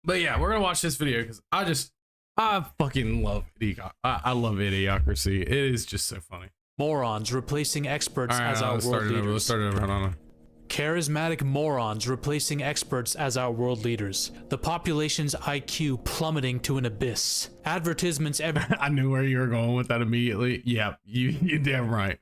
But yeah, we're gonna watch this video because I fucking love I love Idiocracy. It is just so funny. Morons replacing experts as our Let's world start it over. leaders. Let's start it over. Hold on. Charismatic morons replacing experts as our world leaders. The population's IQ plummeting to an abyss. Advertisements I knew where you were going with that immediately. Yeah, you damn right.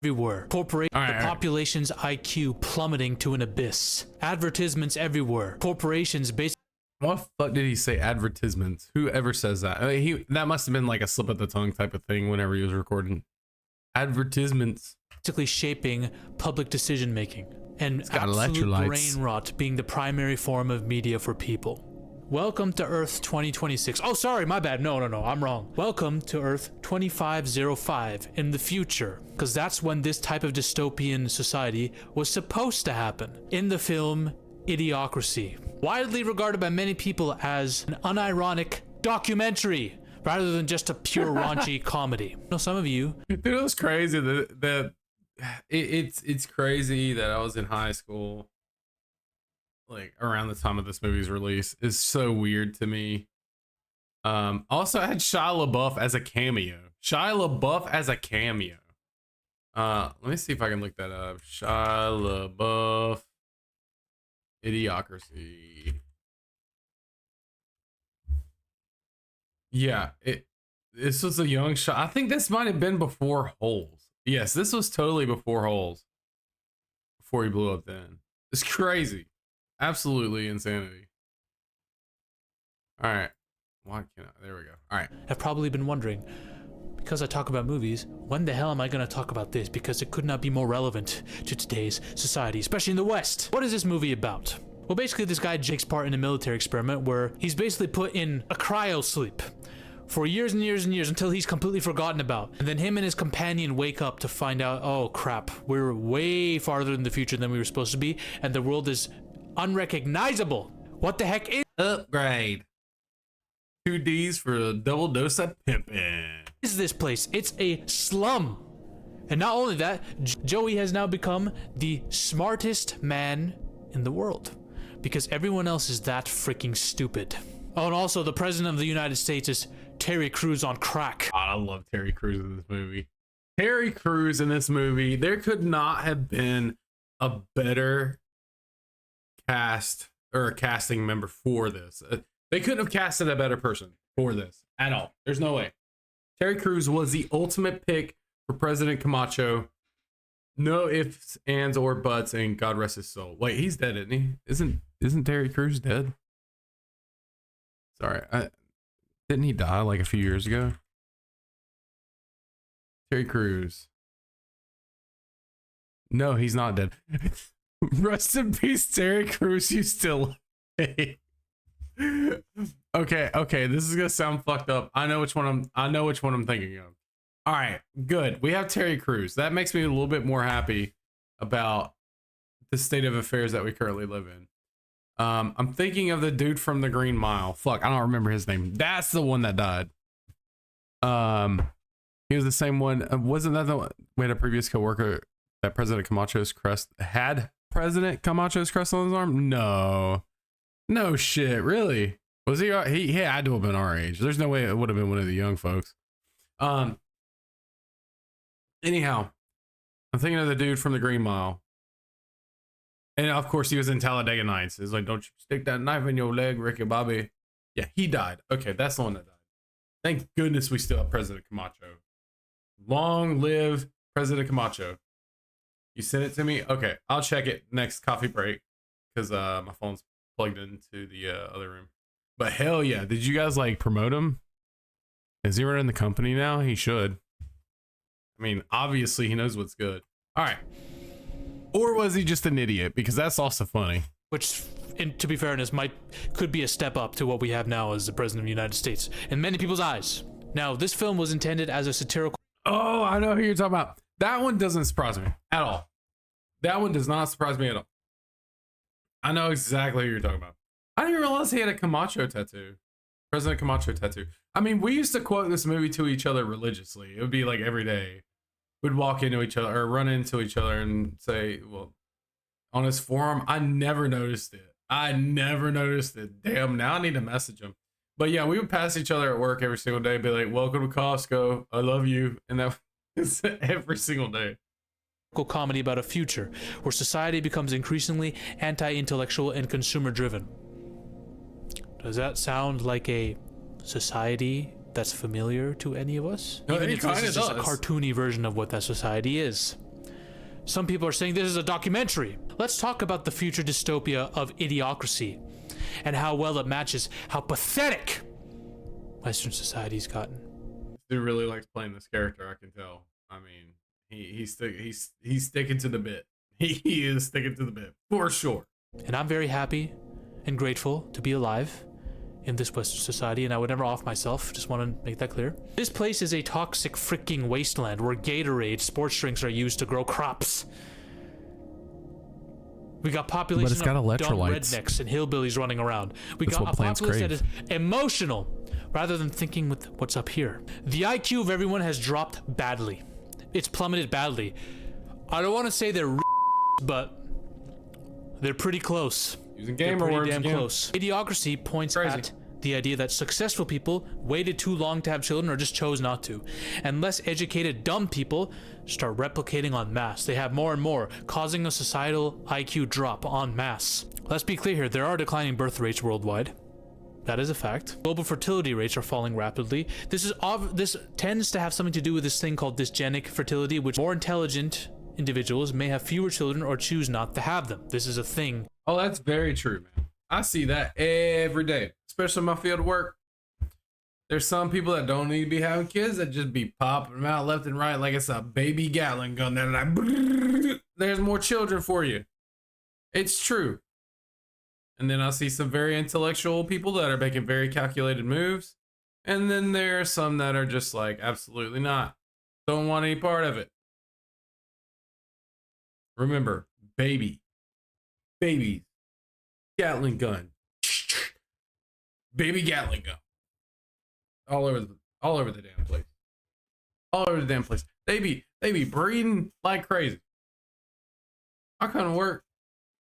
everywhere. Population's IQ plummeting to an abyss. Advertisements everywhere. Corporations basically. What the fuck did he say? Advertisements. Whoever says that? I mean, that must have been like a slip of the tongue type of thing whenever he was recording. Advertisements. Shaping public decision making, and got absolute electrolytes. brain rot being the primary form of media for people. Welcome to Earth 2026. Oh, sorry, my bad. No, I'm wrong. Welcome to Earth 2505 in the future, because that's when this type of dystopian society was supposed to happen. In the film Idiocracy, widely regarded by many people as an unironic documentary rather than just a pure raunchy comedy. You know, some of you. Dude, it was crazy it's crazy that I was in high school, like around the time of this movie's release. It's so weird to me. Also, I had Shia LaBeouf as a cameo. Let me see if I can look that up. Shia LaBeouf, Idiocracy. Yeah, this was a young shot. I think this might have been before Holes. Yes, this was totally before Holes. Before he blew up then. It's crazy. Absolutely insanity. All right. Why can't I? There we go. All right. Have probably been wondering, because I talk about movies, when the hell am I going to talk about this? Because it could not be more relevant to today's society, especially in the West. What is this movie about? Well, basically, this guy takes part in a military experiment where he's basically put in a cryo sleep for years and years and years until he's completely forgotten about. And then him and his companion wake up to find out, oh crap, we're way farther in the future than we were supposed to be, and the world is unrecognizable. What the heck is upgrade? 2 D's for a double dose of pimpin'. Is this place? It's a slum. And not only that, Joey has now become the smartest man in the world, because everyone else is that freaking stupid. Oh, and also the president of the United States is Terry Crews on crack. God, I love Terry Crews in this movie. Terry Crews in this movie, there could not have been a better cast or a casting member for this. They couldn't have casted a better person for this at all. There's no way. Terry Crews was the ultimate pick for President Camacho. No ifs, ands, or buts, and God rest his soul. Wait, he's dead, isn't he? Isn't Terry Crews dead? Sorry, didn't he die like a few years ago? Terry Crews. No, he's not dead. Rest in peace, Terry Crews. You still. Okay, this is gonna sound fucked up. I know which one I'm thinking of. All right, good. We have Terry Crews. That makes me a little bit more happy about the state of affairs that we currently live in. I'm thinking of the dude from the Green Mile. Fuck, I don't remember his name. That's the one that died. He was the same one. Wasn't that the one? We had a previous coworker that President Camacho's crest had. President Camacho's crest on his arm? No shit. Really? Was he? He had to have been our age. There's no way it would have been one of the young folks. Anyhow, I'm thinking of the dude from the Green Mile. And of course, he was in Talladega Nights. It's like, don't you stick that knife in your leg, Ricky Bobby. Yeah, he died. Okay, that's the one that died. Thank goodness we still have President Camacho. Long live President Camacho. You sent it to me? Okay, I'll check it next coffee break because my phone's plugged into the other room. But hell yeah, did you guys like promote him? Is he running the company now? He should. I mean, obviously he knows what's good. All right. Or was he just an idiot? Because that's also funny. Which, to be fairness, could be a step up to what we have now as the president of the United States in many people's eyes. Now, this film was intended as a satirical. Oh, I know who you're talking about. That one doesn't surprise me at all. That one does not surprise me at all. I know exactly who you're talking about. I didn't realize he had a Camacho tattoo. President Camacho tattoo. I mean, we used to quote this movie to each other religiously. It would be like every day. We'd walk into each other or run into each other and say, well, on his forearm, I never noticed it. I never noticed it. Damn, now I need to message him. But yeah, we would pass each other at work every single day, be like, welcome to Costco. I love you. And that was every single day. Comedy about a future where society becomes increasingly anti-intellectual and consumer-driven. Does that sound like a society that's familiar to any of us? No, Even it if this kinda is just a does. cartoony version of what that society is. Some people are saying this is a documentary. Let's talk about the future dystopia of idiocracy and how well it matches how pathetic Western society's gotten. Dude really likes playing this character, I can tell. I mean, he's sticking to the bit. He is sticking to the bit for sure. And I'm very happy and grateful to be alive in this Western society, and I would never off myself. Just want to make that clear. This place is a toxic freaking wasteland where Gatorade sports drinks are used to grow crops. We got population it's got of dumb electrolytes. rednecks and hillbillies running around. We That's got what a plants populace that crave. is emotional rather than thinking with what's up here. The IQ of everyone has dropped badly. It's plummeted badly. I don't want to say they're but they're pretty close. Using They're gamer pretty words damn again. close. Idiocracy points Crazy. at the idea that successful people waited too long to have children or just chose not to, and less educated dumb people start replicating en masse. They have more and more, causing a societal IQ drop en masse. Let's be clear here, there are declining birth rates worldwide. That is a fact. Global fertility rates are falling rapidly. This tends to have something to do with this thing called dysgenic fertility, which more intelligent individuals may have fewer children or choose not to have them. This is a thing. Oh, that's very true, man. I see that every day, especially in my field of work. There's some people that don't need to be having kids that just be popping them out left and right like it's a baby Gatling gun. They're like, there's more children for you. It's true. And then I see some very intellectual people that are making very calculated moves. And then there are some that are just like, absolutely not. Don't want any part of it. Remember, babies, Gatling gun, baby Gatling gun, all over the damn place, all over the damn place. They be breeding like crazy. I come to work,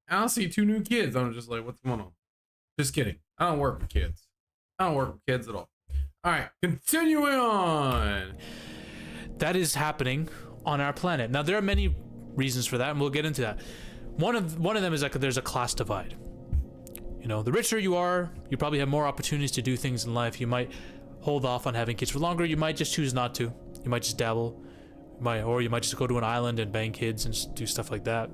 and I'll see 2 new kids. I'm just like, what's going on? Just kidding. I don't work with kids. I don't work with kids at all. All right, continuing on. That is happening on our planet. Now, there are many reasons for that, and we'll get into that. One of them is like there's a class divide. You know, the richer you are, you probably have more opportunities to do things in life. You might hold off on having kids for longer. You might just choose not to. You might just dabble. Or you might just go to an island and bang kids and do stuff like that.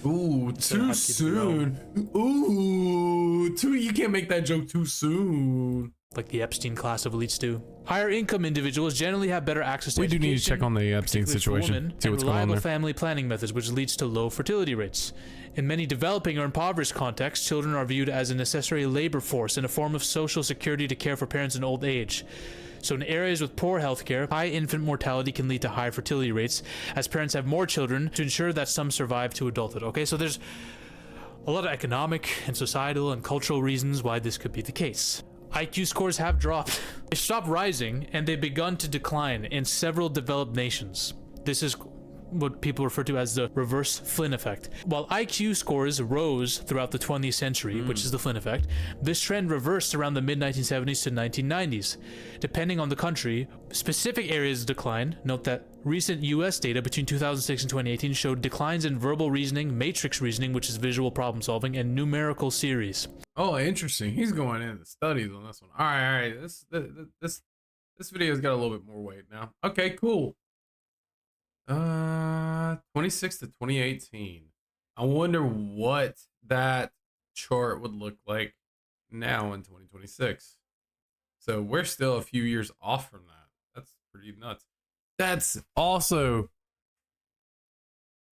Ooh, too soon. Ooh, you can't make that joke too soon. Like the Epstein class of elites do. Higher income individuals generally have better access to education. We do need to check on the Epstein particularly for situation. women, See and what's going on reliable there. family planning methods, which leads to low fertility rates. In many developing or impoverished contexts, children are viewed as a necessary labor force and a form of social security to care for parents in old age. So in areas with poor healthcare, high infant mortality can lead to high fertility rates, as parents have more children to ensure that some survive to adulthood. Okay, so there's a lot of economic and societal and cultural reasons why this could be the case. IQ scores have dropped. They've stopped rising, and they've begun to decline in several developed nations. This is what people refer to as the reverse Flynn effect. While IQ scores rose throughout the 20th century, which is the Flynn effect, this trend reversed around the mid-1970s to 1990s. Depending on the country, specific areas declined. Note that recent US data between 2006 and 2018 showed declines in verbal reasoning, matrix reasoning, which is visual problem solving, and numerical series. Oh, interesting. He's going into studies on this one. All right. This video's got a little bit more weight now. Okay, cool. 26 to 2018. I wonder what that chart would look like now in 2026. So we're still a few years off from that. That's pretty nuts. That's also,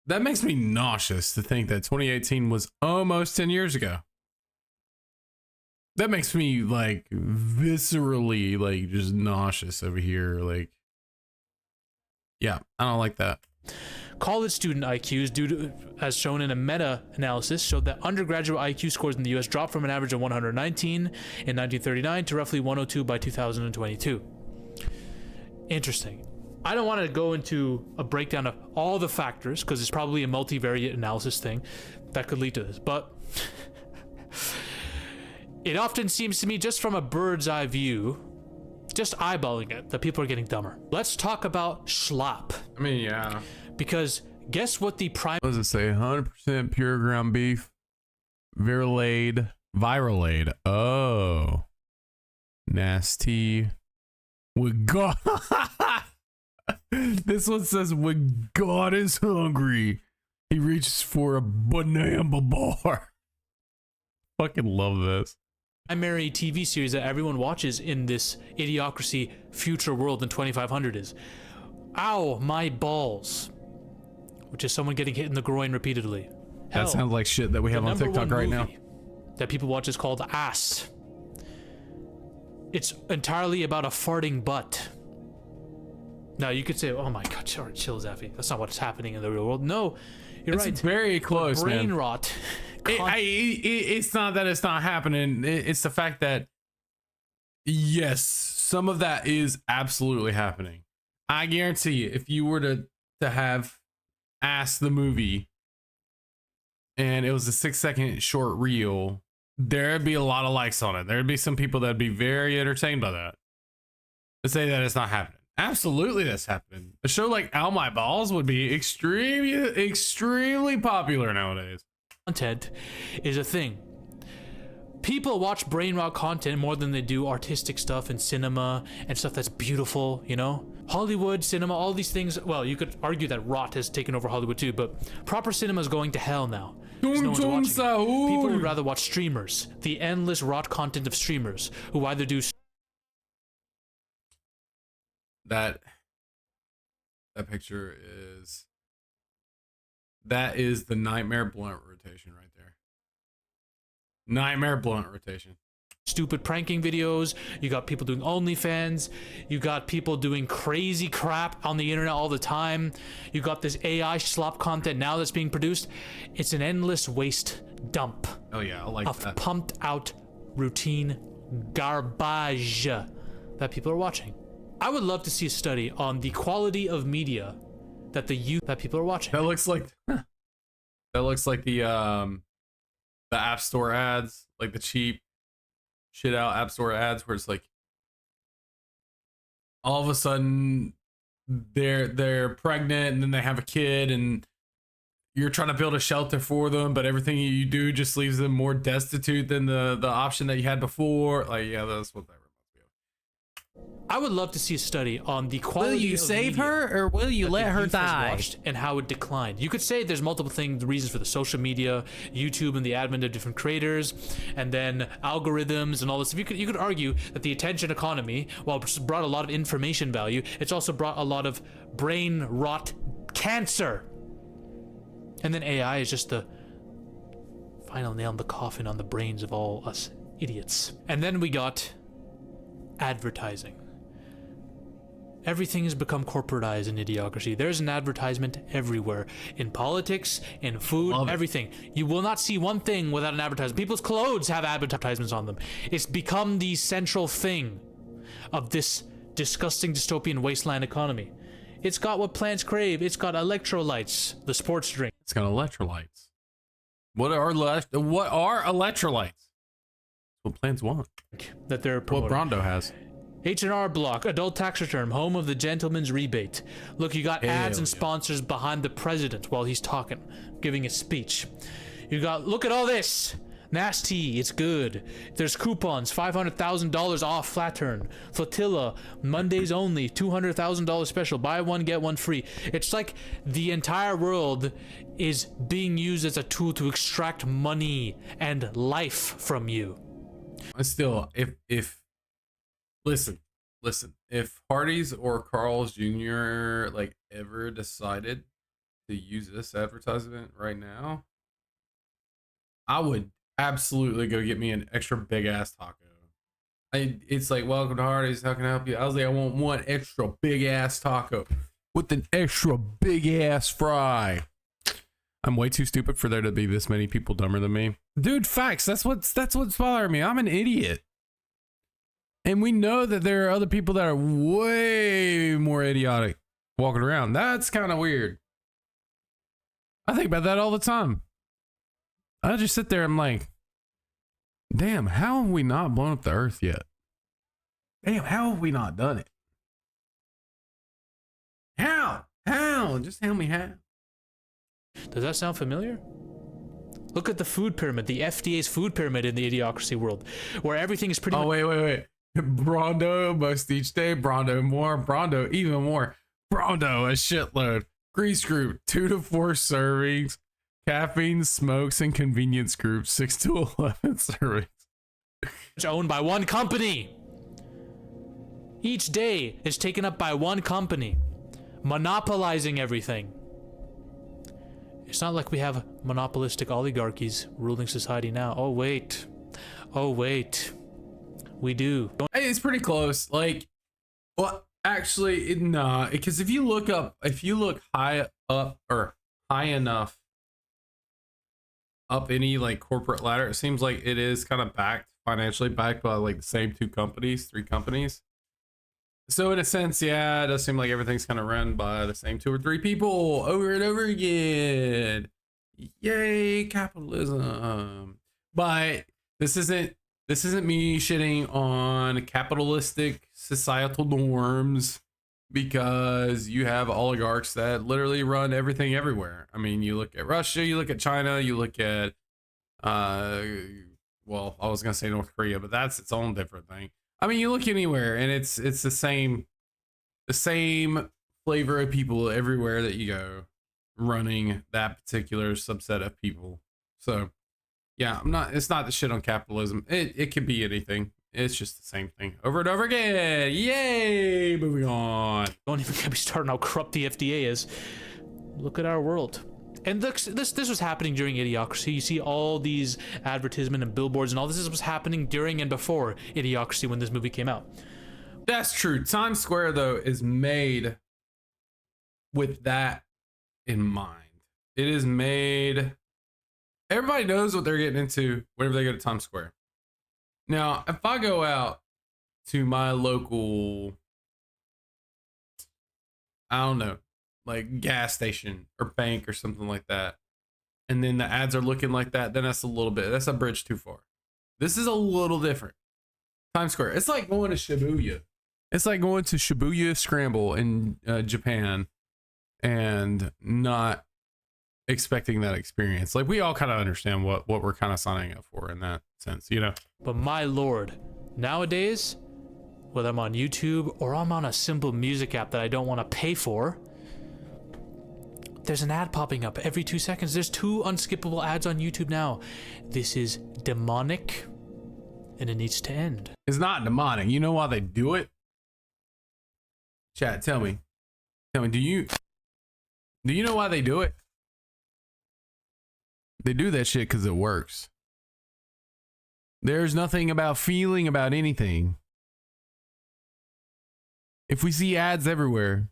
that makes me nauseous to think that 2018 was almost 10 years ago. That makes me like viscerally like just nauseous over here. Like, yeah, I don't like that. College student IQs, due to, as shown in a meta-analysis, showed that undergraduate IQ scores in the US dropped from an average of 119 in 1939 to roughly 102 by 2022. Interesting. I don't want to go into a breakdown of all the factors, because it's probably a multivariate analysis thing that could lead to this, but It often seems to me, just from a bird's eye view, just eyeballing it, that people are getting dumber. Let's talk about schlop. I mean, yeah. Because guess what the prime... What does it say? 100% pure ground beef. Viralade. Oh. Nasty. With God. This one says, when God is hungry, he reaches for a banana bar. Fucking love this. Primary TV series that everyone watches in this idiocracy future world in 2500 is Ow, My Balls, which is someone getting hit in the groin repeatedly. Hell, that sounds like shit that we have on TikTok right now. That people watch is called Ass. It's entirely about a farting butt. Now you could say, oh my god, chill, Zaffy. That's not what's happening in the real world. No, you're right. It's very close, brain man. rot. It's not that it's not happening. It's the fact that, yes, some of that is absolutely happening. I guarantee you, if you were to have Ass the movie and it was a 6-second short reel, there'd be a lot of likes on it. There'd be some people that'd be very entertained by that. To say that it's not happening. Absolutely, that's happening. A show like Ow My Balls would be extremely popular nowadays. Content is a thing. People watch brain rot content more than they do artistic stuff and cinema and stuff that's beautiful, you know? Hollywood, cinema, all these things. Well, you could argue that rot has taken over Hollywood too, but proper cinema is going to hell now. No one's watching it. People would rather watch streamers, the endless rot content of streamers, who either do... That picture is... That is the Nightmare Blunt rotation right there. Nightmare Blunt rotation. Stupid pranking videos. You got people doing OnlyFans. You got people doing crazy crap on the internet all the time. You got this AI slop content now that's being produced. It's an endless waste dump. Oh yeah, I like that. Of pumped out routine garbage that people are watching. I would love to see a study on the quality of media that that people are watching. That looks like the App Store ads, like the cheap shit out App Store ads, where it's like all of a sudden they're pregnant and then they have a kid and you're trying to build a shelter for them, but everything you do just leaves them more destitute than the option that you had before. Like, yeah, that's what that reminds me of. I would love to see a study on the quality. Will you save her or will you let her die? And how it declined. You could say there's multiple things, the reasons for the social media, YouTube, and the advent of different creators, and then algorithms and all this. You could argue that the attention economy, while it's brought a lot of information value, it's also brought a lot of brain rot cancer. And then AI is just the final nail in the coffin on the brains of all us idiots. And then we got advertising. Everything has become corporatized in idiocracy. There's an advertisement everywhere. In politics, in food, everything. You will not see one thing without an advertisement. People's clothes have advertisements on them. It's become the central thing of this disgusting dystopian wasteland economy. It's got what plants crave. It's got electrolytes, the sports drink. It's got electrolytes. What are electrolytes? What plants want. That they're promoting. What Brondo has. H&R Block, adult tax return, home of the gentleman's rebate. Look, you got ads and sponsors behind the president while he's talking, giving a speech. You got, look at all this. Nasty, it's good. There's coupons, $500,000 off Flaturn. Flotilla, Mondays only, $200,000 special. Buy one, get one free. It's like the entire world is being used as a tool to extract money and life from you. Still, if listen, if Hardee's or Carl's Jr. like ever decided to use this advertisement right now, I would absolutely go get me an extra big ass taco. It's like, welcome to Hardee's, how can I help you? I was like, I want one extra big ass taco with an extra big ass fry. I'm way too stupid for there to be this many people dumber than me. Dude, facts. That's what's bothering me. I'm an idiot. And we know that there are other people that are way more idiotic walking around. That's kind of weird. I think about that all the time. I just sit there, I'm like, Damn, how have we not blown up the earth yet? Damn, how have we not done it? How? How? Just tell me how. Does that sound familiar? Look at the food pyramid, the FDA's food pyramid in the idiocracy world, where everything is pretty much... Oh, wait. Brondo, most each day. Brondo, more. Brondo, even more. Brondo, a shitload. Grease group, 2 to 4 servings. Caffeine, smokes, and convenience group, 6 to 11 servings. owned by one company. Each day is taken up by one company, monopolizing everything. It's not like we have monopolistic oligarchies ruling society now. Oh wait, we do. Hey, it's pretty close. Like, well, actually, nah. Because if you look high up or high enough up any like corporate ladder, it seems like it is kind of financially backed by like the same 3 companies. So in a sense, yeah, it does seem like everything's kind of run by the same 2 or 3 people over and over again. Yay, capitalism. But this isn't me shitting on capitalistic societal norms, because you have oligarchs that literally run everything everywhere. I mean, you look at Russia, you look at China, you look at well, I was gonna say North Korea, but that's its own different thing. I mean, you look anywhere and it's the same flavor of people everywhere that you go, running that particular subset of people. So yeah, it's not the shit on capitalism. It could be anything. It's just the same thing over and over again. Yay! Moving on. Don't even get me started on how corrupt the FDA is. Look at our world. And this was happening during Idiocracy. You see all these advertisement and billboards and all this was happening during and before Idiocracy when this movie came out. That's true. Times Square, though, is made with that in mind. It is made... Everybody knows what they're getting into whenever they go to Times Square. Now, if I go out to my local, I don't know, like gas station or bank or something like that, and then the ads are looking like that, then that's a bridge too far. This is a little different. Times Square, it's like going to Shibuya. It's like going to Shibuya Scramble in Japan and not expecting that experience. Like, we all kind of understand what we're kind of signing up for in that sense, you know? But my lord, nowadays, whether I'm on YouTube or I'm on a simple music app that I don't want to pay for, there's an ad popping up every 2 seconds. There's 2 unskippable ads on YouTube now. This is demonic, and it needs to end. It's not demonic. You know why they do it? Chat, tell me, do you know why they do it? They do that shit because it works. There's nothing about feeling about anything. If we see ads everywhere,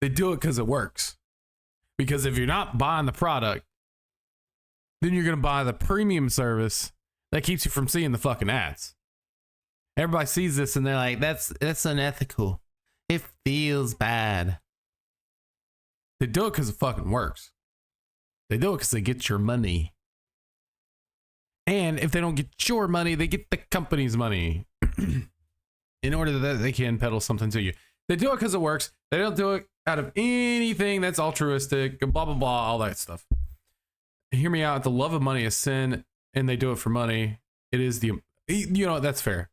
they do it because it works. Because if you're not buying the product, then you're going to buy the premium service that keeps you from seeing the fucking ads. Everybody sees this and they're like, that's unethical. It feels bad. They do it because it fucking works. They do it because they get your money. And if they don't get your money, they get the company's money. In order that they can peddle something to you. They do it because it works. They don't do it out of anything that's altruistic, blah, blah, blah, all that stuff. Hear me out. The love of money is sin, and they do it for money. It is that's fair.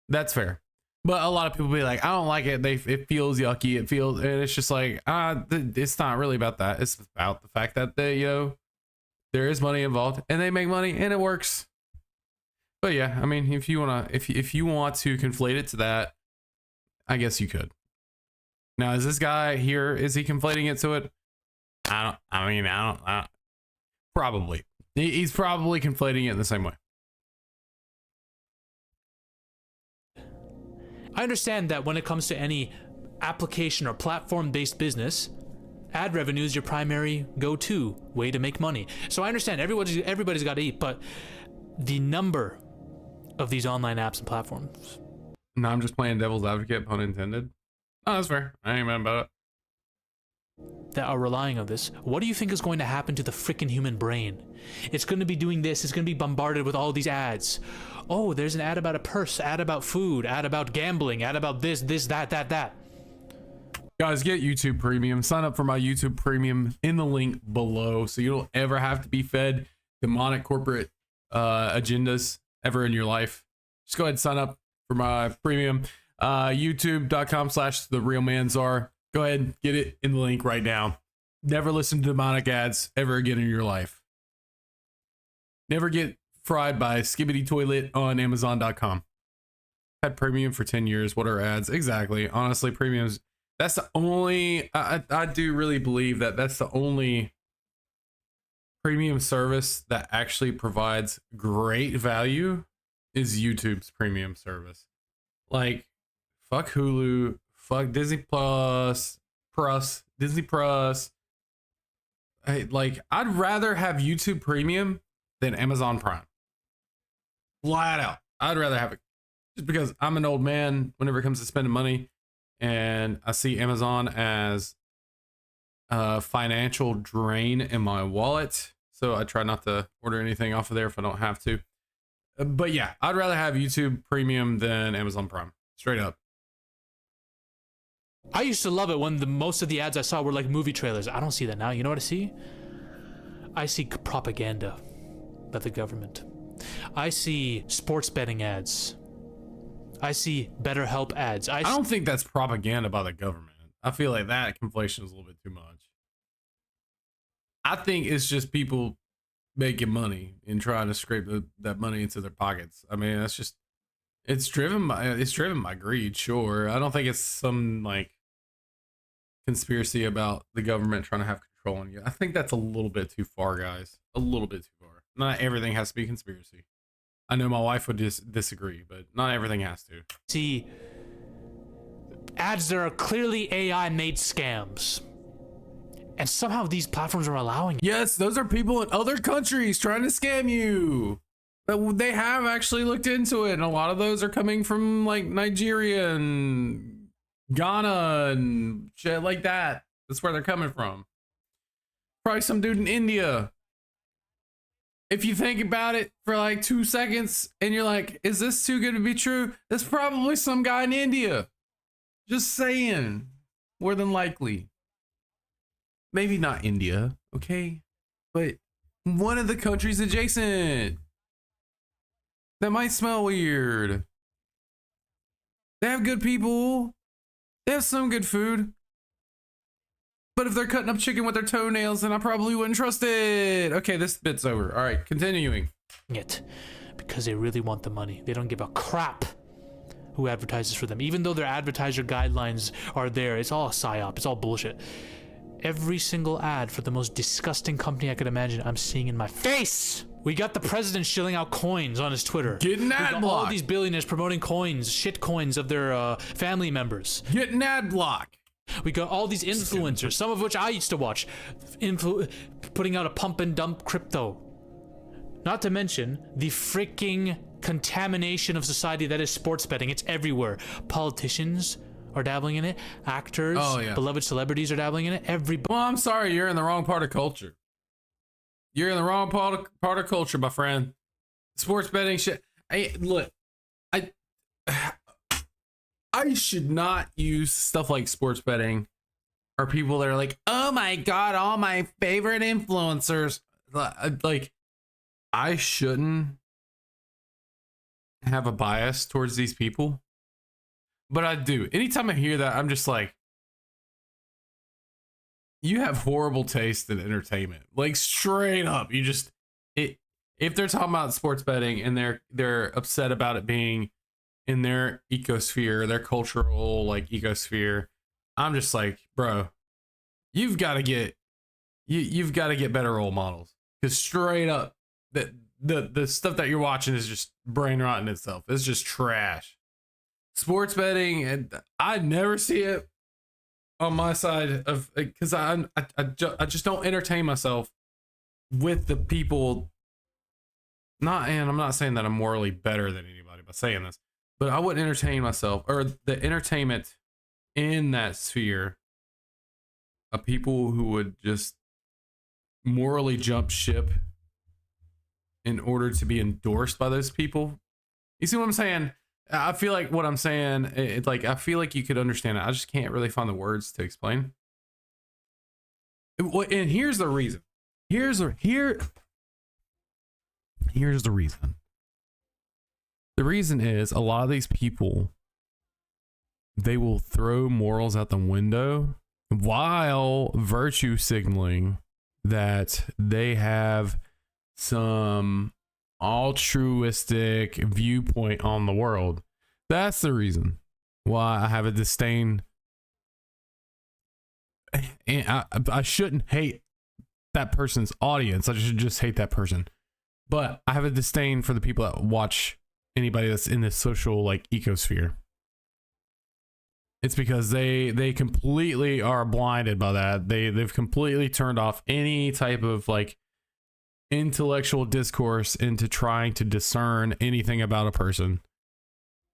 That's fair. But a lot of people be like, I don't like it. It feels yucky. And it's just like, it's not really about that. It's about the fact that there is money involved and they make money and it works. But yeah, I mean, if you want to conflate it to that, I guess you could. Now, is this guy here, is he conflating it to it? I don't probably. He's probably conflating it in the same way. I understand that when it comes to any application or platform-based business, ad revenue is your primary go-to way to make money. So I understand everybody's got to eat, but the number of these online apps and platforms. No, I'm just playing devil's advocate, pun intended. Oh, that's fair. I ain't mad about it. that are relying on this, what do you think is going to happen to the freaking human brain? It's going to be doing this. It's going to be bombarded with all these ads. Oh, there's an ad about a purse, ad about food, ad about gambling, ad about this, that. Guys, get YouTube Premium. Sign up for my YouTube Premium in the link below so you don't ever have to be fed demonic corporate agendas ever in your life. Just go ahead and sign up for my premium. YouTube.com/TheRealManZar. Go ahead and get it in the link right now. Never listen to demonic ads ever again in your life. Never get fried by Skibbity Toilet on Amazon.com. Had premium for 10 years. What are ads? Exactly. Honestly, premiums. That's the only, I do really believe that that's the only premium service that actually provides great value is YouTube's premium service. Like, fuck Hulu, fuck Disney Disney Plus. I'd rather have YouTube Premium than Amazon Prime. Flat out. I'd rather have it just because I'm an old man whenever it comes to spending money, and I see Amazon as a financial drain in my wallet. So I try not to order anything off of there if I don't have to. But yeah, I'd rather have YouTube Premium than Amazon Prime. Straight up. I used to love it when most of the ads I saw were like movie trailers. I don't see that now. You know what I see? I see propaganda by the government. I see sports betting ads. I see BetterHelp ads. I don't think that's propaganda by the government. I feel like that conflation is a little bit too much. I think it's just people making money and trying to scrape that money into their pockets. I mean, that's just, it's driven by greed, sure. I don't think it's some like conspiracy about the government trying to have control on you. I think that's a little bit too far, guys. A little bit too far. Not everything has to be conspiracy. I know my wife would disagree, but not everything has to. See ads that are clearly AI made scams. And somehow these platforms are allowing it. Yes, those are people in other countries trying to scam you. But they have actually looked into it, and a lot of those are coming from like Nigeria and Ghana and shit like that. That's where they're coming from. Probably some dude in India. If you think about it for like 2 seconds and you're like, is this too good to be true? That's probably some guy in India. Just saying. More than likely. Maybe not India, okay? But one of the countries adjacent. That might smell weird. They have good people. They have some good food. But if they're cutting up chicken with their toenails, then I probably wouldn't trust it. Okay, this bit's over. All right, continuing. It because they really want the money. They don't give a crap who advertises for them. Even though their advertiser guidelines are there, it's all a psyop. It's all bullshit. Every single ad for the most disgusting company I could imagine, I'm seeing in my face. We got the president shilling out coins on his Twitter. Getting ad block. All these billionaires promoting coins, shit coins of their family members. Getting ad block. We got all these influencers, some of which I used to watch, putting out a pump and dump crypto. Not to mention the freaking contamination of society that is sports betting. It's everywhere. Politicians are dabbling in it. Actors, beloved celebrities are dabbling in it. Everybody. Well, I'm sorry, you're in the wrong part of culture. You're in the wrong part of culture, my friend. Sports betting shit. Look, I should not use stuff like sports betting or people that are like, oh my God, all my favorite influencers. Like, I shouldn't have a bias towards these people, but I do. Anytime I hear that, I'm just like, you have horrible taste in entertainment. Like, straight up, you just, if they're talking about sports betting and they're upset about it being in their ecosphere, their cultural like ecosphere, I'm just like, bro, you've got to get better role models, because straight up that the stuff that you're watching is just brain rotting itself. It's just trash. Sports betting, and I never see it on my side of, because I just don't entertain myself with the people. And I'm not saying that I'm morally better than anybody by saying this, but I wouldn't entertain myself or the entertainment in that sphere people who would just morally jump ship in order to be endorsed by those people. You see what I'm saying? I feel like what I'm saying, it's like, I feel like you could understand it. I just can't really find the words to explain. And here's the reason. Here's the reason. The reason is a lot of these people, they will throw morals out the window while virtue signaling that they have some altruistic viewpoint on the world. That's the reason why I have a disdain. And I shouldn't hate that person's audience. I should just hate that person. But I have a disdain for the people that watch anybody that's in this social like ecosphere. It's because they completely are blinded by that. They've completely turned off any type of like intellectual discourse into trying to discern anything about a person.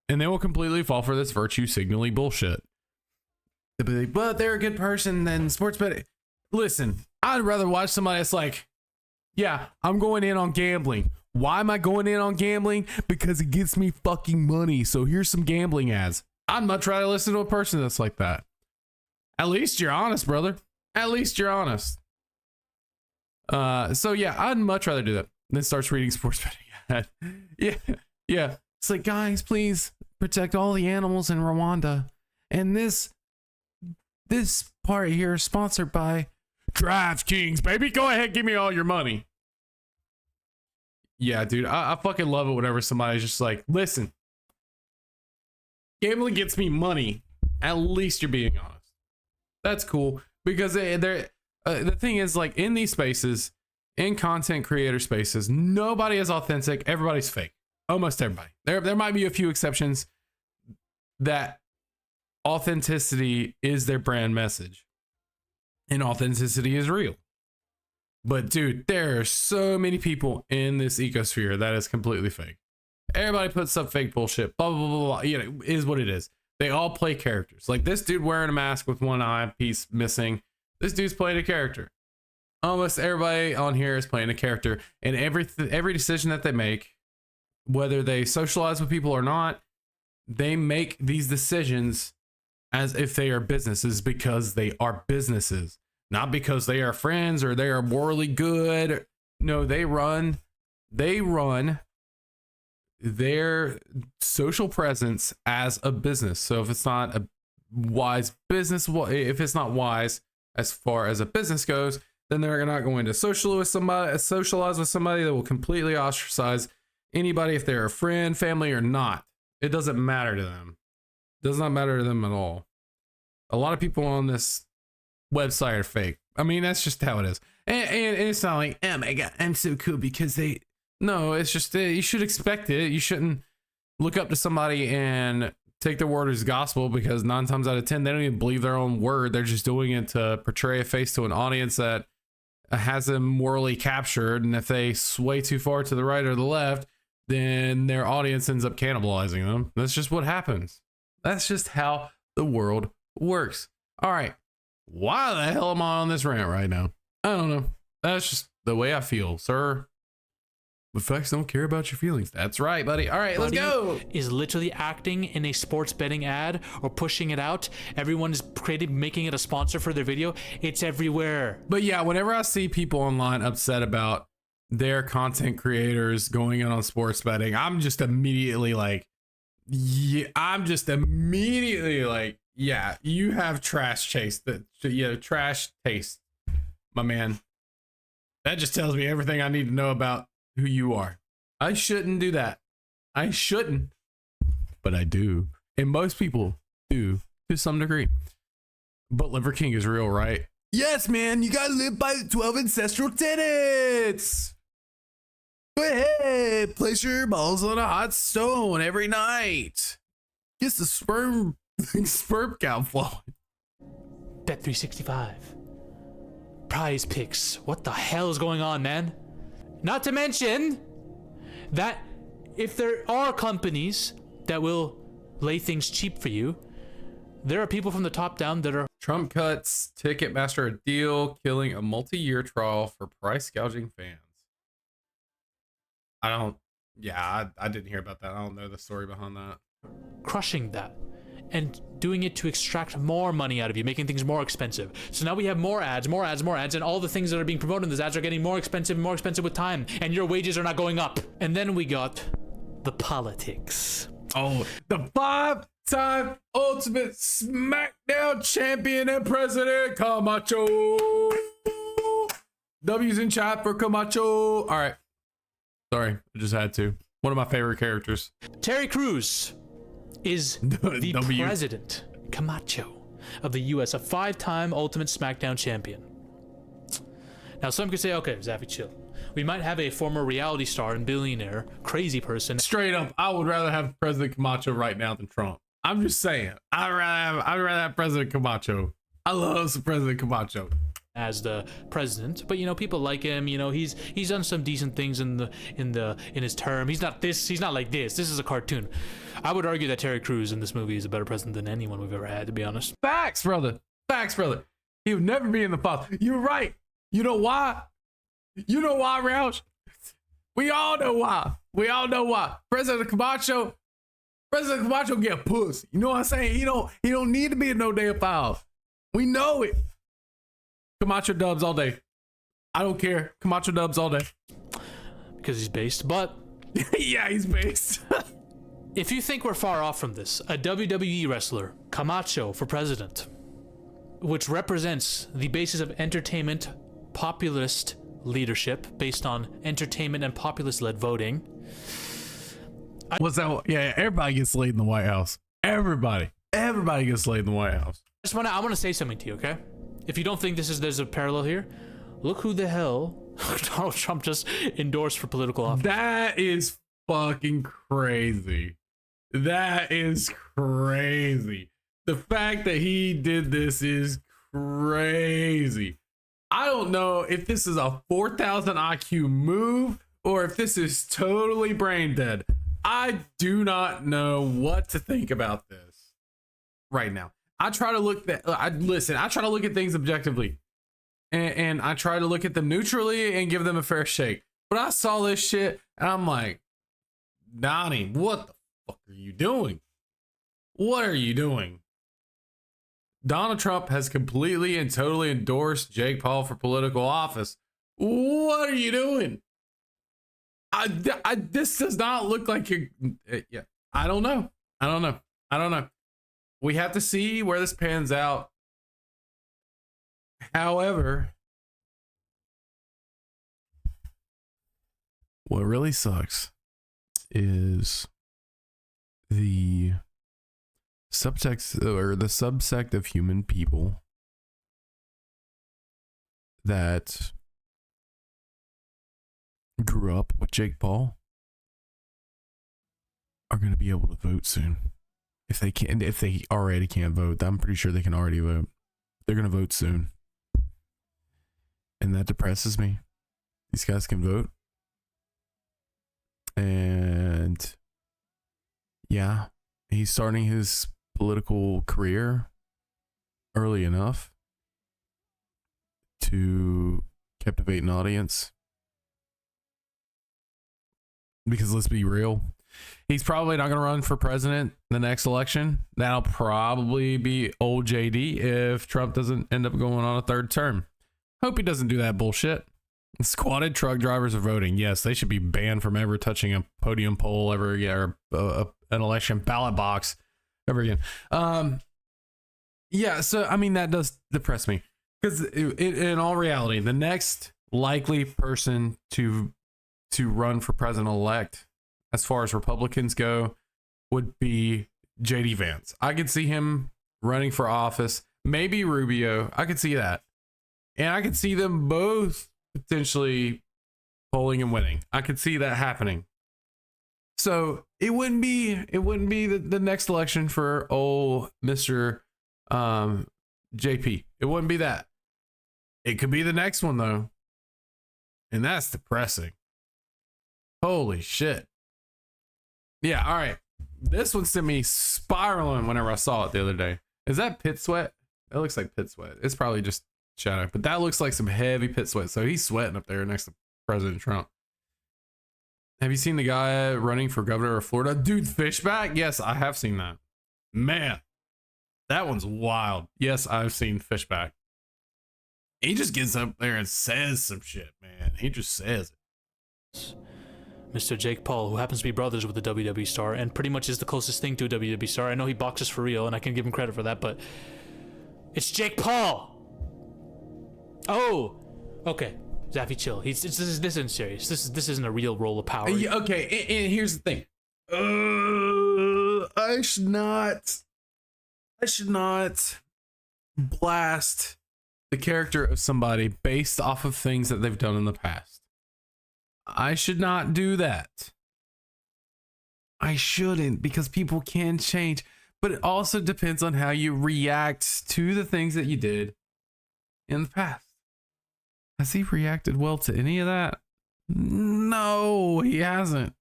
And they will completely fall for this virtue signaling bullshit. They'll be like, but they're a good person than sports betting. Listen, I'd rather watch somebody that's like, yeah, I'm going in on gambling. Why am I going in on gambling? Because it gets me fucking money. So here's some gambling ads. I'd much rather listen to a person that's like that. At least you're honest, brother. At least you're honest. So yeah, I'd much rather do that than starts reading sports betting ad. Yeah. It's like, guys, please protect all the animals in Rwanda. And this part here is sponsored by DraftKings, baby. Go ahead, give me all your money. Yeah, dude, I fucking love it whenever somebody's just like, listen, gambling gets me money. At least you're being honest. That's cool, because the thing is, like, in these spaces, in content creator spaces, nobody is authentic. Everybody's fake. Almost everybody. There might be a few exceptions that authenticity is their brand message, and authenticity is real. But dude, there are so many people in this ecosphere that is completely fake. Everybody puts up fake bullshit. Blah blah blah blah. You know, is what it is. They all play characters. Like this dude wearing a mask with one eye piece missing. This dude's playing a character. Almost everybody on here is playing a character, and every decision that they make, whether they socialize with people or not, they make these decisions as if they are businesses, because they are businesses, not because they are friends or they are morally good. No, they run their social presence as a business. So if it's not a wise business, if it's not wise as far as a business goes, then they're not going to socialize with somebody that will completely ostracize anybody, if they're a friend, family, or not. It doesn't matter to them. It does not matter to them at all. A lot of people on this website are fake. I mean, that's just how it is. And it's not like, oh my God, I'm so cool because they... No, it's just, you should expect it. You shouldn't look up to somebody and take their word as gospel, because 9 times out of 10, they don't even believe their own word. They're just doing it to portray a face to an audience that has them morally captured. And if they sway too far to the right or the left, then their audience ends up cannibalizing them. That's just what happens. That's just how the world works. All right. Why the hell am I on this rant right now? I don't know. That's just the way I feel, sir. But facts don't care about your feelings. That's right, buddy. All right, let's go. Is literally acting in a sports betting ad or pushing it out. Everyone is making it a sponsor for their video. It's everywhere. But yeah, whenever I see people online upset about their content creators going in on sports betting, I'm just immediately like, yeah, yeah, you have trash taste. Trash taste, my man. That just tells me everything I need to know about who you are. I shouldn't do that. I shouldn't, but I do. And most people do to some degree. But Liver King is real, right? Yes, man. You gotta live by the 12 ancestral tenets. But hey, place your balls on a hot stone every night. Gets the sperm count flowing. Bet 365. Prize picks. What the hell is going on, man? Not to mention that if there are companies that will lay things cheap for you, There are people from the top down that are Trump cuts Ticketmaster a deal, killing a multi-year trial for price gouging fans. I didn't hear about that. I don't know the story behind that. crushing that and doing it to extract more money out of you, making things more expensive. So now we have more ads, and all the things that are being promoted in these ads are getting more expensive and more expensive with time, and your wages are not going up. And then we got the politics. Oh, the 5-time Ultimate SmackDown champion and president, Camacho. W's in chat for Camacho. All right. Sorry, I just had to. One of my favorite characters. Terry Crews is the president, Camacho, of the U.S., a 5-time Ultimate SmackDown champion. Now, some could say, okay, Zaffy, chill. We might have a former reality star and billionaire, crazy person. Straight up, I would rather have President Camacho right now than Trump. I'm just saying. I'd rather have President Camacho. I love some President Camacho As the president, but people like him. He's done some decent things in his term. He's not like this. This is a cartoon. I would argue that Terry Crews in this movie is a better president than anyone we've ever had, to be honest. Facts, brother. He would never be in the files. You're right. You know why? Roush? We all know why. President Camacho get pussy. You know what I'm saying? He don't need to be in no damn files. We know it. Camacho dubs all day. I don't care. Camacho dubs all day. Because he's based, but yeah, he's based. if you think we're far off from this, a WWE wrestler, Camacho for president, which represents the basis of entertainment populist leadership based on entertainment and populist-led voting. What's that? Yeah, everybody gets laid in the White House. Everybody gets laid in the White House. I want to say something to you, okay? If you don't think there's a parallel here, look who the hell Donald Trump just endorsed for political office. That is fucking crazy. That is crazy. The fact that he did this is crazy. I don't know if this is a 4,000 IQ move or if this is totally brain dead. I do not know what to think about this right now. I try to look at things objectively, and I try to look at them neutrally and give them a fair shake. But I saw this shit and I'm like, Donnie, what the fuck are you doing? What are you doing? Donald Trump has completely and totally endorsed Jake Paul for political office. What are you doing? This does not look like you're. Yeah, I don't know. We have to see where this pans out. However, what really sucks is the subtext or the subsect of human people that grew up with Jake Paul are going to be able to vote soon. If they already can't vote, I'm pretty sure they can already vote. They're going to vote soon. And that depresses me. These guys can vote. And yeah, he's starting his political career early enough to captivate an audience. Because let's be real, he's probably not going to run for president the next election. That'll probably be old JD if Trump doesn't end up going on a third term. Hope he doesn't do that bullshit. Squatted truck drivers are voting. Yes, they should be banned from ever touching a podium pole ever again, or an election ballot box ever again. Yeah, so I mean that does depress me because in all reality, the next likely person to run for president-elect, as far as Republicans go, would be JD Vance. I could see him running for office. Maybe Rubio. I could see that. And I could see them both potentially polling and winning. I could see that happening. So it wouldn't be the next election for old Mr. JP. It wouldn't be that. It could be the next one though. And that's depressing. Holy shit. Yeah, all right. This one sent me spiraling whenever I saw it the other day. Is that pit sweat? That looks like pit sweat. It's probably just shadow, but that looks like some heavy pit sweat. So he's sweating up there next to President Trump. Have you seen the guy running for governor of Florida? Dude, Fishback? Yes, I have seen that. Man, that one's wild. Yes, I've seen Fishback. He just gets up there and says some shit, man. He just says it. Mr. Jake Paul, who happens to be brothers with a WWE star and pretty much is the closest thing to a WWE star. I know he boxes for real, and I can give him credit for that, but it's Jake Paul. Oh, okay. Zaffy, chill. This isn't serious. This isn't a real role of power. Yeah, okay, and here's the thing. I should not blast the character of somebody based off of things that they've done in the past. I should not do that. I shouldn't, because people can change, but it also depends on how you react to the things that you did in the past. Has he reacted well to any of that? No, he hasn't.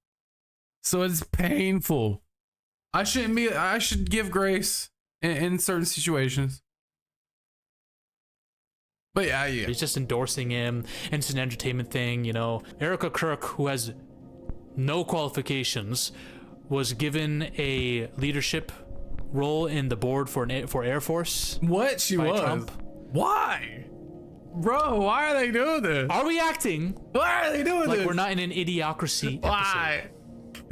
So it's painful. I should give grace in certain situations. But yeah. He's just endorsing him, and it's an entertainment thing, you know. Erica Kirk, who has no qualifications, was given a leadership role in the board for Air Force. What? She was? Trump. Why? Bro, why are they doing this? Are we acting? Why are they doing this? Like we're not in an idiocracy episode. Why?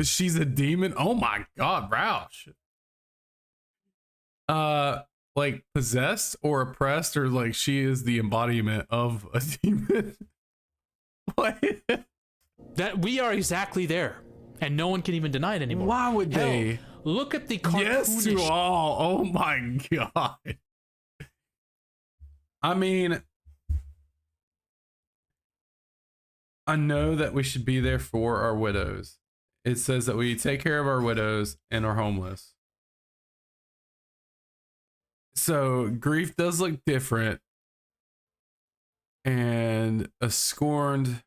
She's a demon? Oh my God, Roush. Like possessed or oppressed, or like she is the embodiment of a demon? What? That we are exactly there, and no one can even deny it anymore. Why would they? Look at the Yes to all. Oh my God. I mean, I know that we should be there for our widows. It says that we take care of our widows and our homeless. So grief does look different. And a scorned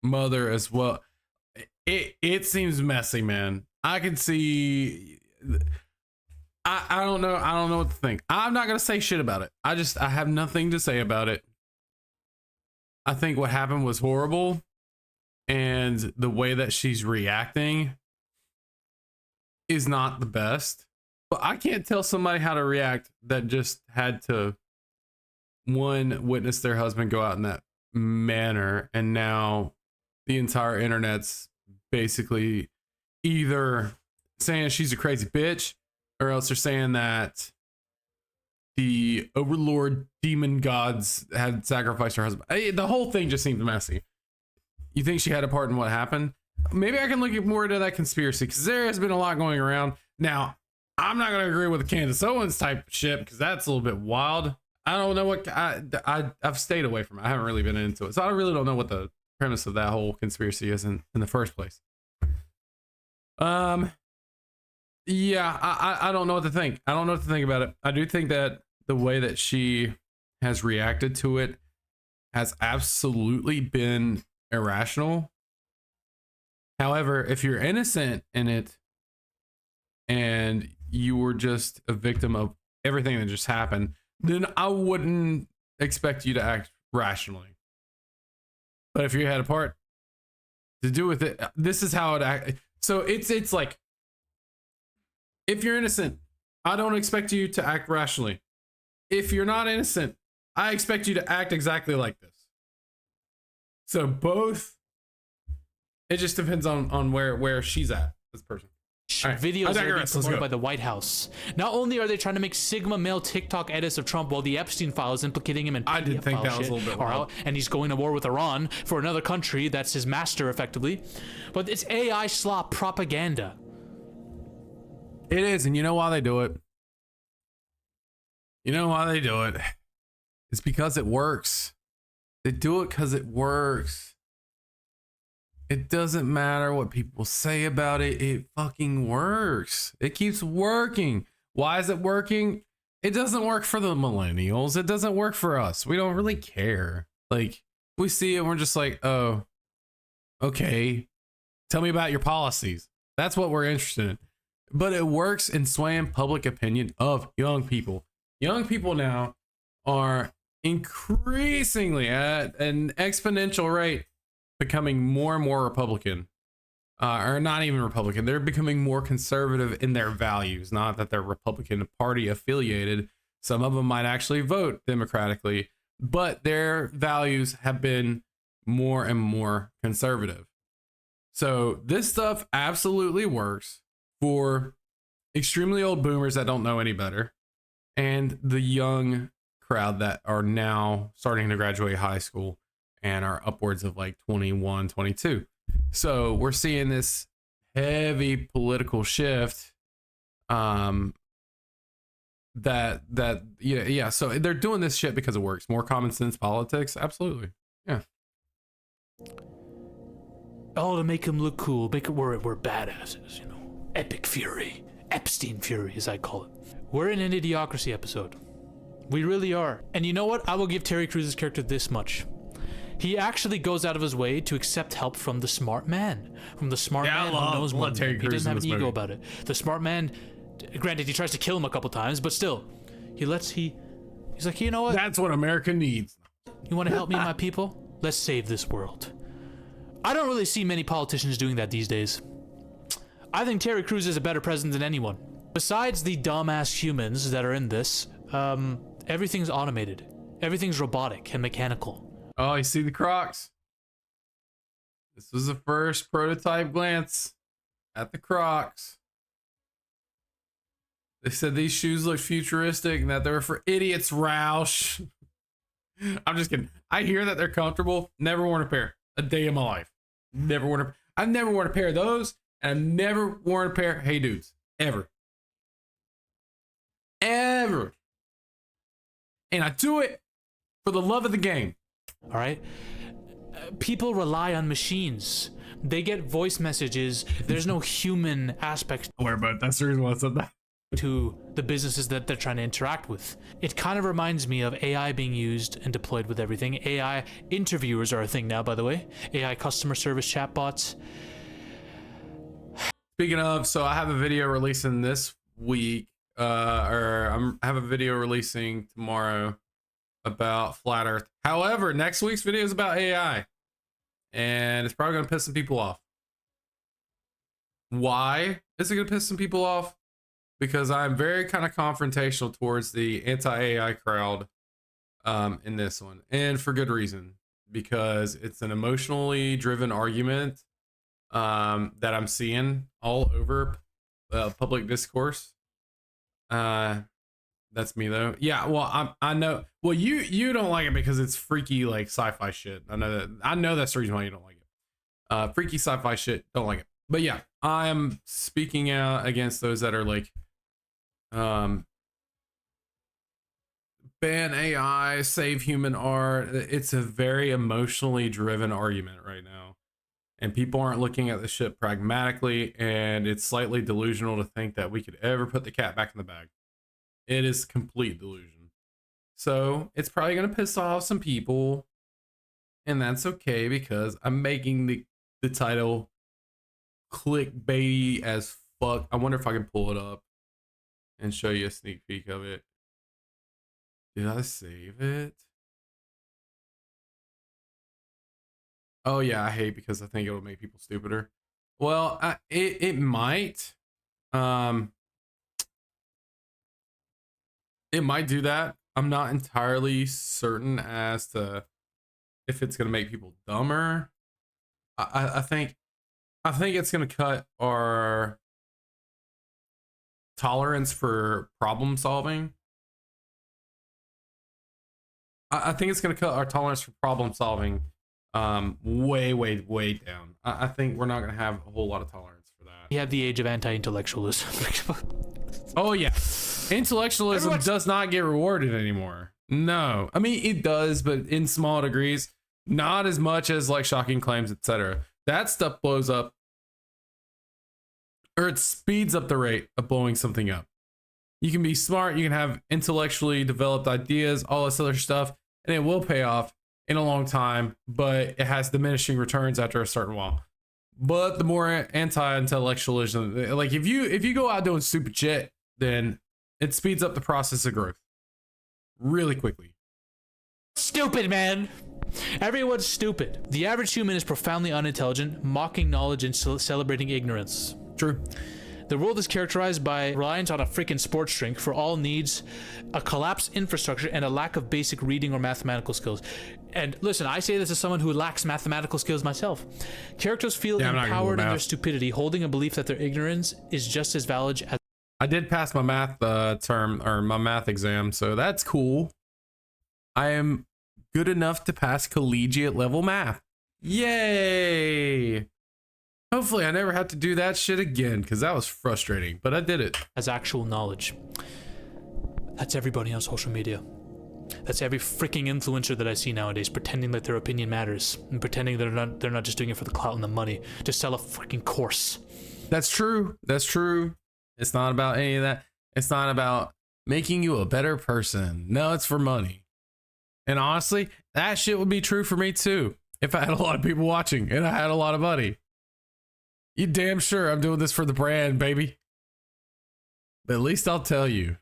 mother as well. It seems messy, man. I can see. I don't know. I don't know what to think. I'm not gonna say shit about it. I have nothing to say about it. I think what happened was horrible, and the way that she's reacting is not the best. But I can't tell somebody how to react that just had to, one, witness their husband go out in that manner, and now the entire internet's basically either saying she's a crazy bitch, or else they're saying that the overlord demon gods had sacrificed her husband. The whole thing just seemed messy. You think she had a part in what happened? Maybe I can look at more into that conspiracy, because there has been a lot going around. Now, I'm not going to agree with the Candace Owens type shit, because that's a little bit wild. I don't know what I've stayed away from it. I haven't really been into it, so I really don't know what the premise of that whole conspiracy is in the first place. Yeah, I don't know what to think. I don't know what to think about it. I do think that the way that she has reacted to it has absolutely been irrational. However, if you're innocent in it and you were just a victim of everything that just happened, then I wouldn't expect you to act rationally. But if you had a part to do with it, this is how it act. So it's like, if you're innocent, I don't expect you to act rationally. If you're not innocent, I expect you to act exactly like this. So both, it just depends on where she's at, this person. Right. Videos are being promoted by the White House. Not only are they trying to make Sigma male TikTok edits of Trump, while the Epstein files implicating him in I did think that was a little bit wild. And he's going to war with Iran for another country that's his master, effectively. But it's AI slop propaganda. It is, and you know why they do it? You know why they do it? It's because it works. They do it because it works. It doesn't matter what people say about it. It fucking works. It keeps working. Why is it working? It doesn't work for the millennials. It doesn't work for us. We don't really care. Like, we see it and we're just like, oh, okay. Tell me about your policies. That's what we're interested in. but it works in swaying public opinion of young people. Young people now are increasingly at an exponential rate becoming more and more Republican, or not even Republican. They're becoming more conservative in their values. Not that they're Republican Party affiliated. Some of them might actually vote democratically, but their values have been more and more conservative. So this stuff absolutely works for extremely old boomers that don't know any better, and the young crowd that are now starting to graduate high school and are upwards of like 21, 22. So we're seeing this heavy political shift. Yeah. So they're doing this shit because it works. More common sense politics. Absolutely. Yeah. All to make him look cool. Make it we're badasses, you know. Epic fury. Epstein fury, as I call it. We're in an idiocracy episode. We really are. And you know what? I will give Terry Crews' character this much. He actually goes out of his way to accept help from the smart man. From the smart man who knows more. He doesn't have an ego about it. The smart man, granted, he tries to kill him a couple times, but still, he's like, you know what? That's what America needs. You want to help me and my people? Let's save this world. I don't really see many politicians doing that these days. I think Terry Crews is a better president than anyone. Besides the dumbass humans that are in this, everything's automated. Everything's robotic and mechanical. Oh, you see the Crocs? This was the first prototype glance at the Crocs. They said these shoes look futuristic and that they were for idiots, Roush. I'm just kidding. I hear that they're comfortable. Never worn a pair a day in my life. I've never worn a pair of those, and I've never worn a pair of Hey Dudes. Ever. And I do it for the love of the game. All right? People rely on machines. They get voice messages. There's no human aspect. Don't worry about it. That's the reason why I said that. To the businesses that they're trying to interact with. It kind of reminds me of AI being used and deployed with everything. AI interviewers are a thing now, by the way. AI customer service chatbots. Speaking of, so I have a video releasing this week, I have a video releasing tomorrow about flat Earth. However, next week's video is about AI, and it's probably going to piss some people off. Why is it going to piss some people off? Because I'm very kind of confrontational towards the anti-AI crowd in this one, and for good reason, because it's an emotionally driven argument that I'm seeing all over public discourse. That's me though. Yeah, well, I know. Well, you don't like it because it's freaky like sci-fi shit. I know that's the reason why you don't like it. Freaky sci-fi shit, don't like it. But yeah, I am speaking out against those that are like, ban AI, save human art. It's a very emotionally driven argument right now, and people aren't looking at the shit pragmatically, and it's slightly delusional to think that we could ever put the cat back in the bag. It is complete delusion. So it's probably going to piss off some people, and that's okay because I'm making the title clickbaity as fuck. I wonder if I can pull it up and show you a sneak peek of it. Did I save it? Oh yeah, I hate because I think it'll make people stupider. Well, it might. It might do that. I'm not entirely certain as to if it's gonna make people dumber. I think it's gonna cut our tolerance for problem solving. I think it's going to cut our tolerance for problem solving way down. I think we're not going to have a whole lot of tolerance for that. You have the age of anti-intellectualism. Oh yeah, intellectualism does not get rewarded anymore. No, I mean it does, but in small degrees, not as much as like shocking claims, etc. That stuff blows up, or it speeds up the rate of blowing something up. You can be smart, you can have intellectually developed ideas, all this other stuff, and it will pay off in a long time, but it has diminishing returns after a certain while. but the more anti-intellectualism, like if you go out doing stupid shit, then it speeds up the process of growth really quickly. Stupid, man. Everyone's stupid. The average human is profoundly unintelligent, mocking knowledge and celebrating ignorance. True. The world is characterized by reliance on a freaking sports drink for all needs, a collapsed infrastructure, and a lack of basic reading or mathematical skills. And listen, I say this as someone who lacks mathematical skills myself. Characters feel empowered in their stupidity, holding a belief that their ignorance is just as valid as... I did pass my math term, or my math exam, so that's cool. I am good enough to pass collegiate level math. Yay! Hopefully I never have to do that shit again, because that was frustrating, but I did it. As actual knowledge. That's everybody on social media. That's every freaking influencer that I see nowadays, pretending that their opinion matters, and pretending they're not just doing it for the clout and the money, to sell a freaking course. That's true. That's true. It's not about any of that. It's not about making you a better person. No, it's for money. And honestly, that shit would be true for me too, if I had a lot of people watching and I had a lot of money. You damn sure I'm doing this for the brand, baby. But at least I'll tell you.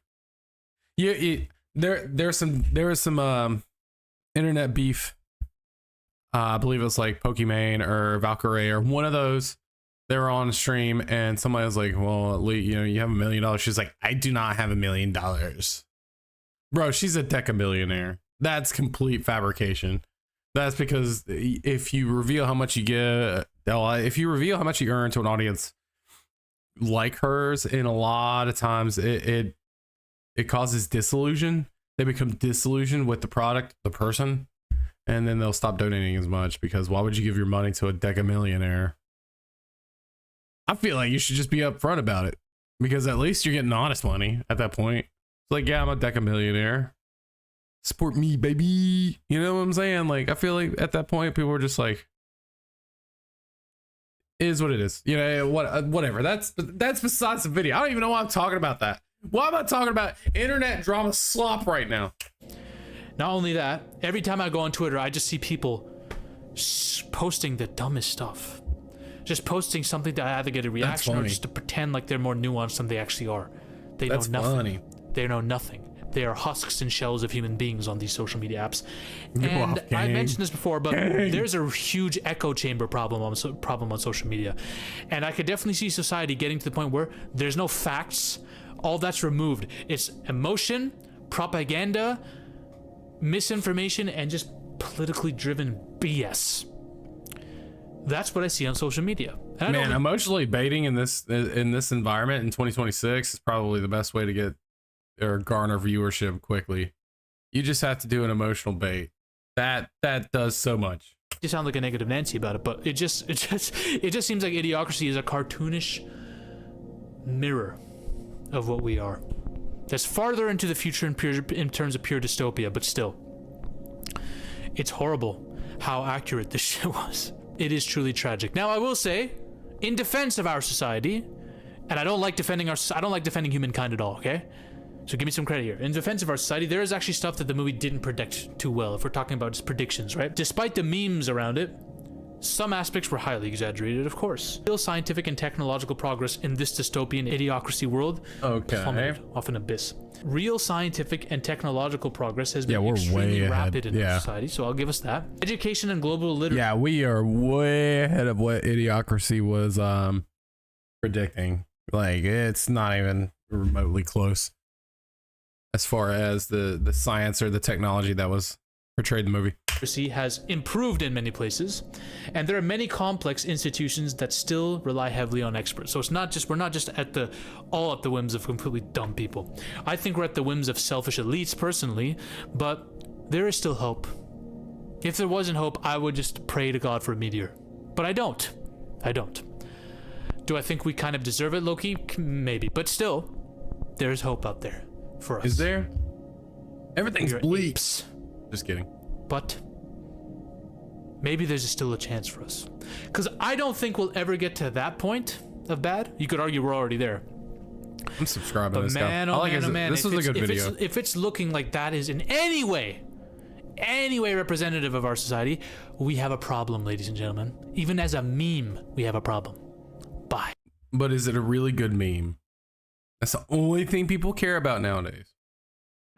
There was some internet beef. I believe it was like Pokimane or Valkyrie or one of those. They were on a stream and somebody was like, well, at least, you have $1 million. She's like, I do not have $1 million. Bro, she's a decamillionaire. That's complete fabrication. That's because if you reveal how much you get, if you reveal how much you earn to an audience like hers, and a lot of times it causes disillusion. They become disillusioned with the product, the person, and then they'll stop donating as much, because why would you give your money to a decamillionaire? I feel like you should just be upfront about it, because at least you're getting honest money at that point. It's like, yeah, I'm a decamillionaire. Support me, baby. You know what I'm saying? Like, I feel like at that point, people are just like, it is what it is. You know, whatever. That's besides the video. I don't even know why I'm talking about that. Why am I talking about internet drama slop right now? Not only that, every time I go on Twitter, I just see people posting the dumbest stuff. Just posting something to either get a reaction or just to pretend like they're more nuanced than they actually are. They know nothing. Funny. They know nothing. They are husks and shells of human beings on these social media apps. And I mentioned this before, but there's a huge echo chamber problem on social media. And I could definitely see society getting to the point where there's no facts. All that's removed. It's emotion, propaganda, misinformation, and just politically driven BS. That's what I see on social media. Man, emotionally baiting in this environment in 2026 is probably the best way to get or garner viewership quickly. You just have to do an emotional bait. That does so much. You sound like a negative Nancy about it, but it just seems like Idiocracy is a cartoonish mirror of what we are. That's farther into the future in terms of pure dystopia, but still, it's horrible how accurate this shit was. It is truly tragic. Now, I will say, in defense of our society, and I don't like defending humankind at all, okay? So give me some credit here. In defense of our society, there is actually stuff that the movie didn't predict too well, if we're talking about just predictions, right? Despite the memes around it, some aspects were highly exaggerated, of course. Real scientific and technological progress in this dystopian Idiocracy world plummeted off an abyss. Real scientific and technological progress has been extremely rapid in our society, so I'll give us that. Education and global literacy. Yeah, we are way ahead of what Idiocracy was predicting. Like, it's not even remotely close as far as the science or the technology that was portrayed in the movie. Has improved in many places, and there are many complex institutions that still rely heavily on experts. So we're not just at the whims of completely dumb people. I think we're at the whims of selfish elites personally, but there is still hope. If there wasn't hope, I would just pray to God for a meteor. But I don't. Do I think we kind of deserve it, Loki? Maybe, but still, there's hope out there for us. Is there? Everything's bleak. Apes. Just kidding. But maybe there's still a chance for us. Because I don't think we'll ever get to that point of bad. You could argue we're already there. I'm subscribing to this guy. This was a good video. If it's looking like that is in any way any way representative of our society, we have a problem, ladies and gentlemen. Even as a meme, we have a problem. Bye. But is it a really good meme? That's the only thing people care about nowadays.